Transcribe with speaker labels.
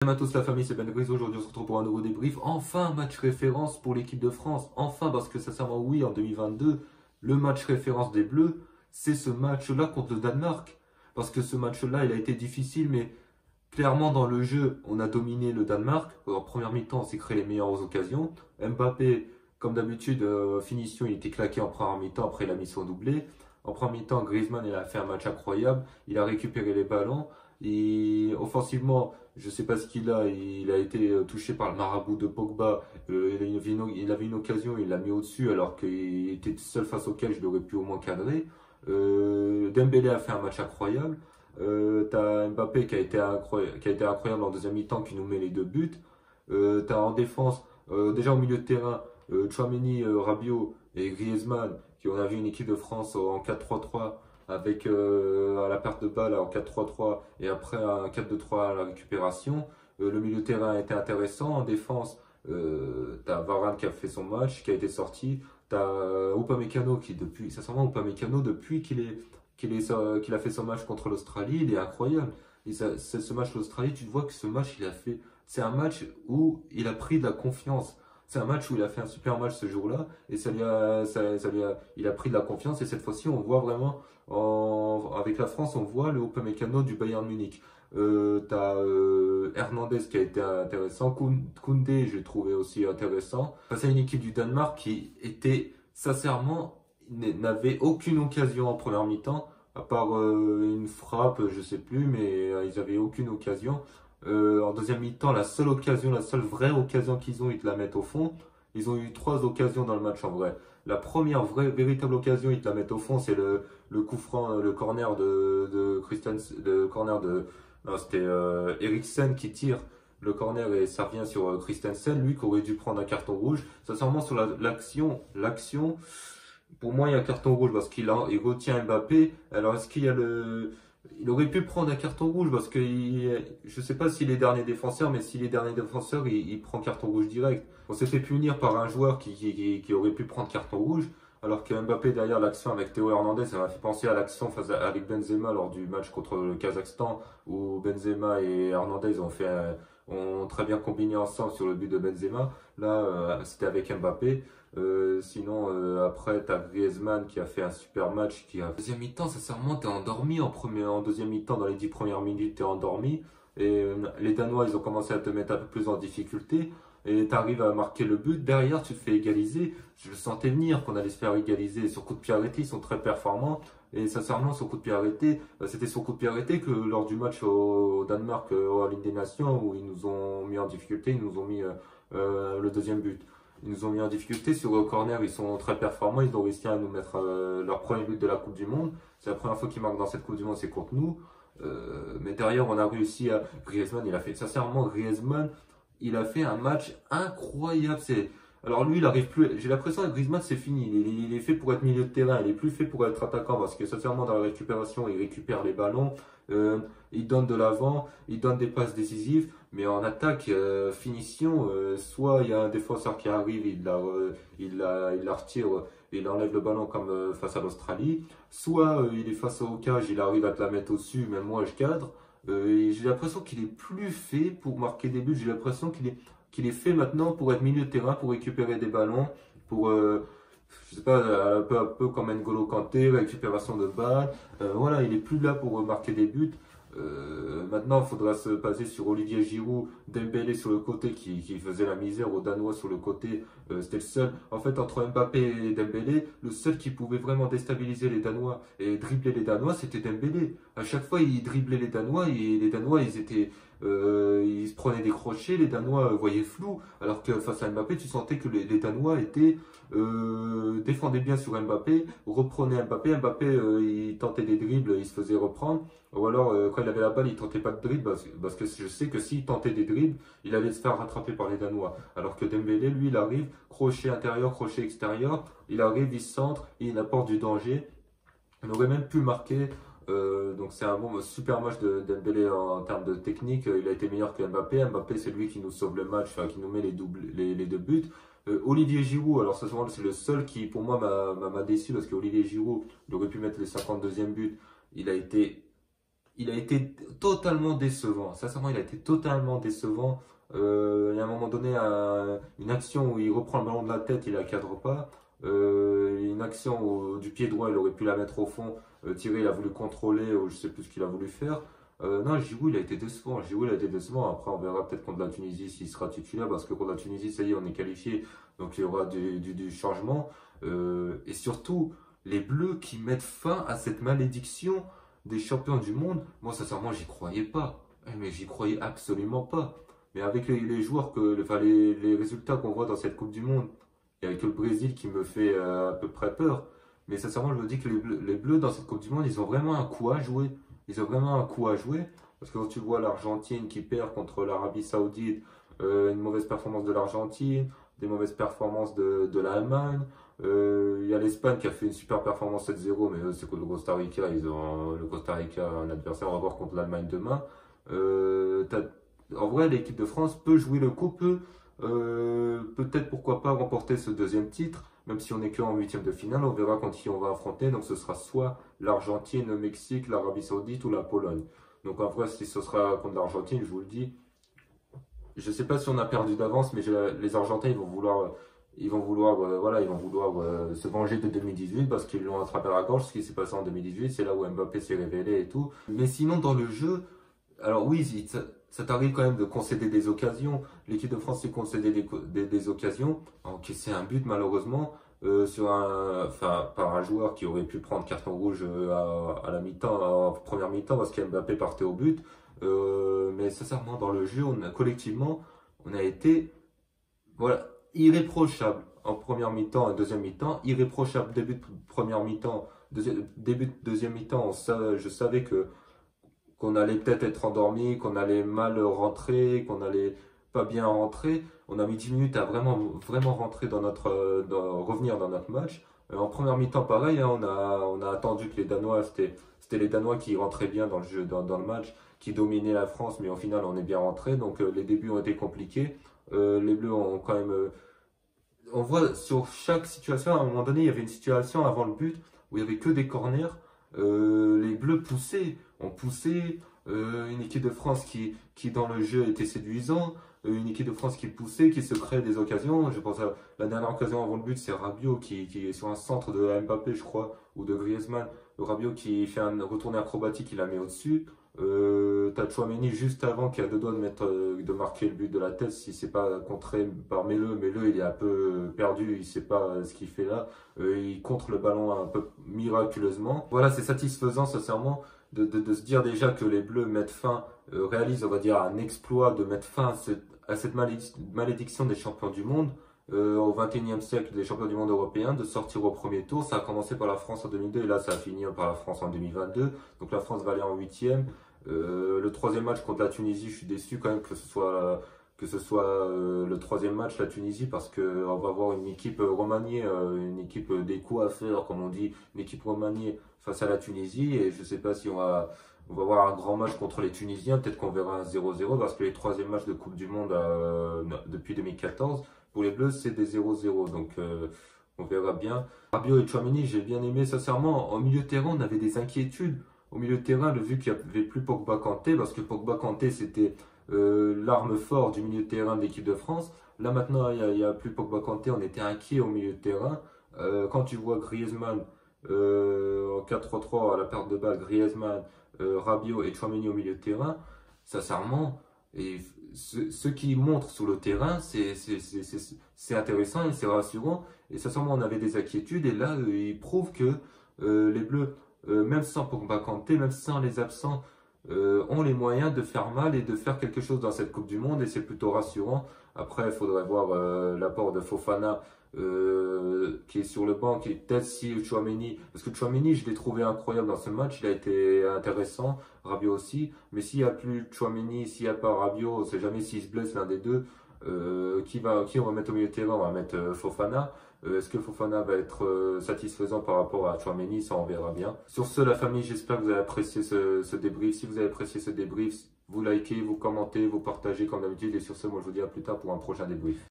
Speaker 1: Salut à tous la famille, c'est Ben Gris. Aujourd'hui on se retrouve pour un nouveau débrief. Enfin, match référence pour l'équipe de France. Enfin, parce que sincèrement, oui, en 2022, le match référence des Bleus, c'est ce match-là contre le Danemark. Parce que ce match-là, il a été difficile, mais clairement dans le jeu, on a dominé le Danemark. En première mi-temps, on s'est créé les meilleures occasions. Mbappé, comme d'habitude, finition, il était claqué en première mi-temps, après il a mis son doublé. En première mi-temps, Griezmann, il a fait un match incroyable. Il a récupéré les ballons. Et offensivement, je ne sais pas ce qu'il a. Il a été touché par le marabout de Pogba. Il avait une occasion, il l'a mis au-dessus alors qu'il était seul face auquel je l'aurais pu au moins cadrer. Dembélé a fait un match incroyable. T'as Mbappé qui a été incroyable en deuxième mi-temps qui nous met les deux buts. T'as en défense, déjà au milieu de terrain, Tchouaméni, Rabiot et Griezmann qui ont vu une équipe de France en 4-3-3 avec à la perte de balle en 4-3-3 et après un 4-2-3 à la récupération. Le milieu de terrain a été intéressant. En défense, t'as Varane qui a fait son match, qui a été sorti. T'as Upamecano qui depuis, sincèrement, Upamecano depuis qu'il a fait son match contre l'Australie, il est incroyable. Ce match l'Australie, tu vois que ce match il a fait, c'est un match où il a pris de la confiance. C'est un match où il a fait un super match ce jour-là et il a pris de la confiance et cette fois-ci on voit vraiment avec la France on voit le Upamecano du Bayern Munich. T'as Hernandez qui a été intéressant, Koundé j'ai trouvé aussi intéressant. Face à une équipe du Danemark qui était sincèrement n'avait aucune occasion en première mi-temps, à part une frappe, je sais plus, mais ils avaient aucune occasion. En deuxième mi-temps, la seule occasion, la seule vraie occasion qu'ils ont, ils te la mettent au fond. Ils ont eu trois occasions dans le match en vrai. La première vraie, véritable occasion, ils te la mettent au fond, c'est le coup franc, le corner de Christensen, le corner de, non, c'était Eriksen qui tire le corner et ça revient sur Christensen, lui qui aurait dû prendre un carton rouge. Sincèrement, sur l'action, pour moi, il y a un carton rouge parce il retient Mbappé. Alors, est-ce qu'il y a il aurait pu prendre un carton rouge parce que je sais pas s'il est dernier défenseur, mais s'il est dernier défenseur, il prend carton rouge direct. On s'est fait punir par un joueur qui aurait pu prendre carton rouge, alors que Mbappé derrière l'action avec Théo Hernandez, ça m'a fait penser à l'action avec Benzema lors du match contre le Kazakhstan où Benzema et Hernandez ont très bien combiné ensemble sur le but de Benzema. Là, c'était avec Mbappé. Sinon, après, t'as Griezmann qui a fait un super match. Deuxième mi-temps, sincèrement, t'es endormi en deuxième mi-temps, dans les 10 premières minutes, t'es endormi. Et les Danois, ils ont commencé à te mettre un peu plus en difficulté. Et t'arrives à marquer le but. Derrière, tu te fais égaliser. Je le sentais venir qu'on allait se faire égaliser. Sur coup de pied arrêté, ils sont très performants. Et sincèrement, sur coup de pied arrêté, c'était sur coup de pied arrêté que lors du match au Danemark, en Ligue des Nations, où ils nous ont mis en difficulté, ils nous ont mis le deuxième but. Ils nous ont mis en difficulté sur le corner, ils sont très performants, ils ont réussi à nous mettre leur premier but de la Coupe du Monde. C'est la première fois qu'ils marquent dans cette Coupe du Monde, c'est contre nous. Mais derrière, on a réussi à. Griezmann, il a fait, sincèrement, Griezmann, il a fait un match incroyable. Alors lui, il arrive plus. J'ai l'impression que Griezmann, c'est fini. Il est fait pour être milieu de terrain, il est plus fait pour être attaquant parce que sincèrement, dans la récupération, il récupère les ballons, il donne de l'avant, il donne des passes décisives. Mais en attaque, finition, soit il y a un défenseur qui arrive, il la retire, il enlève le ballon comme face à l'Australie, soit il est face au cage, il arrive à te la mettre au-dessus, même moi je cadre. Et j'ai l'impression qu'il est plus fait pour marquer des buts, j'ai l'impression qu'il est fait maintenant pour être milieu de terrain, pour récupérer des ballons, pour, je sais pas, un peu comme N'Golo Kanté, récupération de balles. Voilà, il est plus là pour marquer des buts. Maintenant, il faudra se baser sur Olivier Giroud, Dembélé sur le côté qui faisait la misère aux Danois sur le côté. C'était le seul. En fait, entre Mbappé et Dembélé, le seul qui pouvait vraiment déstabiliser les Danois et dribbler les Danois, c'était Dembélé. À chaque fois, il driblait les Danois et les Danois, ils se prenaient des crochets, les Danois voyaient flou. Alors que face à Mbappé, tu sentais que les Danois défendaient bien sur Mbappé, reprenaient Mbappé. Mbappé, il tentait des dribbles, il se faisait reprendre. Ou alors, quand il avait la balle, il tentait pas de dribble parce que je sais que s'il tentait des dribbles, il allait se faire rattraper par les Danois. Alors que Dembélé, lui, il arrive, crochet intérieur, crochet extérieur, il arrive, il centre, il apporte du danger. On aurait même pu marquer. Donc c'est un super match de Dembélé en termes de technique. Il a été meilleur que Mbappé. Mbappé, c'est lui qui nous sauve le match, enfin, qui nous met les deux buts. Olivier Giroud, alors c'est le seul qui pour moi m'a déçu parce que Olivier Giroud, il aurait pu mettre le 52e but. Il a été il a été totalement décevant. Sincèrement, il a été totalement décevant. Il y a un moment donné, une action où il reprend le ballon de la tête, il la cadre pas. Une action du pied droit, il aurait pu la mettre au fond, tirer, il a voulu contrôler, ou je sais plus ce qu'il a voulu faire. Non, Giroud, il a été décevant. Giroud, il a été décevant. Après, on verra peut-être contre la Tunisie s'il sera titulaire, parce que contre la Tunisie, ça y est, on est qualifié, donc il y aura du changement. Et surtout, les Bleus qui mettent fin à cette malédiction des champions du monde. Moi, sincèrement, j'y croyais pas. Mais j'y croyais absolument pas. Mais avec les joueurs, enfin, les résultats qu'on voit dans cette Coupe du Monde, il n'y a que le Brésil qui me fait à peu près peur. Mais sincèrement, je me dis que les Bleus, dans cette Coupe du Monde, ils ont vraiment un coup à jouer. Ils ont vraiment un coup à jouer. Parce que quand tu vois l'Argentine qui perd contre l'Arabie Saoudite, une mauvaise performance de l'Argentine, des mauvaises performances de l'Allemagne. Il y a l'Espagne qui a fait une super performance 7-0, mais c'est contre le Costa Rica. Le Costa Rica, un adversaire, on va voir contre l'Allemagne demain. En vrai, l'équipe de France peut jouer le coup, peut-être pourquoi pas remporter ce deuxième titre, même si on n'est qu'en huitième de finale. On verra quand qui on va affronter. Donc ce sera soit l'Argentine, le Mexique, l'Arabie Saoudite ou la Pologne. Donc en vrai, si ce sera contre l'Argentine, je vous le dis, je ne sais pas si on a perdu d'avance, mais les Argentins, voilà, ils vont vouloir se venger de 2018 parce qu'ils l'ont attrapé à la gorge. Ce qui s'est passé en 2018, c'est là où Mbappé s'est révélé et tout. Mais sinon, dans le jeu, alors oui, ça t'arrive quand même de concéder des occasions. L'équipe de France s'est concédé des occasions, a encaissé un but malheureusement par un joueur qui aurait pu prendre carton rouge à la mi-temps, en première mi-temps parce qu'Mbappé partait au but. Mais sincèrement, dans le jeu, collectivement, on a été voilà, irréprochable en première mi-temps, en deuxième mi-temps, irréprochable début de première mi-temps, début de deuxième mi-temps. Je savais qu'on allait peut-être être endormi, qu'on allait mal rentrer, qu'on allait pas bien rentrer. On a mis 10 minutes à vraiment rentrer revenir dans notre match. En première mi-temps, pareil, hein, on a attendu que les Danois, c'était les Danois qui rentraient bien dans le jeu, dans le match, qui dominaient la France, mais au final, on est bien rentré. Donc, les débuts ont été compliqués. Les Bleus ont quand même, on voit sur chaque situation, à un moment donné, il y avait une situation avant le but où il y avait que des corners. Les Bleus poussaient, ont poussé. Une équipe de France qui dans le jeu était séduisant. Une équipe de France qui poussait, qui se crée des occasions. Je pense à la dernière occasion avant le but, c'est Rabiot qui est sur un centre de Mbappé, je crois, ou de Griezmann. Le Rabiot qui fait un retourné acrobatique, il la met au-dessus. T'as Tchouaméni juste avant qui a deux doigts de marquer le but de la tête si c'est pas contré par Melleux. Melleux, il est un peu perdu, il sait pas ce qu'il fait là. Il contre le ballon un peu miraculeusement. Voilà, c'est satisfaisant sincèrement de se dire déjà que les Bleus mettent fin, réalisent on va dire un exploit de mettre fin à cette malédiction des champions du monde. Au XXIe siècle des champions du monde européens, de sortir au premier tour. Ça a commencé par la France en 2002 et là ça a fini par la France en 2022. Donc la France va aller en huitième. Le troisième match contre la Tunisie, je suis déçu quand même que ce soit le troisième match la Tunisie parce que on va avoir une équipe remaniée, une équipe des coups à faire comme on dit, une équipe remaniée face à la Tunisie et je sais pas si on va voir un grand match contre les Tunisiens, peut-être qu'on verra un 0-0 parce que les troisièmes matchs de Coupe du Monde depuis 2014 pour les Bleus c'est des 0-0 donc on verra bien. Rabiot et Tchouaméni, j'ai bien aimé sincèrement. En milieu de terrain, on avait des inquiétudes. Au milieu de terrain, vu qu'il n'y avait plus Pogba Kanté, parce que Pogba Kanté c'était l'arme forte du milieu de terrain de l'équipe de France. Là maintenant, il n'y a plus Pogba Kanté, on était inquiet au milieu de terrain. Quand tu vois Griezmann en 4-3-3 à la perte de balle, Griezmann, Rabiot et Tchouaméni au milieu de terrain, sincèrement, et ce qui montre sur le terrain, c'est intéressant et c'est rassurant. Et sincèrement, on avait des inquiétudes et là, ils prouvent que les Bleus, même sans Pogba Kanté, même sans les absents, ont les moyens de faire mal et de faire quelque chose dans cette Coupe du Monde et c'est plutôt rassurant. Après, il faudrait voir l'apport de Fofana qui est sur le banc, qui est peut-être si Tchouaméni, parce que Tchouaméni, je l'ai trouvé incroyable dans ce match, il a été intéressant, Rabiot aussi, mais s'il n'y a plus Tchouaméni, s'il n'y a pas Rabiot, on ne sait jamais s'il se blesse l'un des deux, qui on va mettre au milieu de terrain, on va mettre Fofana. Est-ce que Fofana va être satisfaisant par rapport à Tchouaméni? Ça, on verra bien. Sur ce, la famille, j'espère que vous avez apprécié ce débrief. Si vous avez apprécié ce débrief, vous likez, vous commentez, vous partagez comme d'habitude. Et sur ce, moi, je vous dis à plus tard pour un prochain débrief.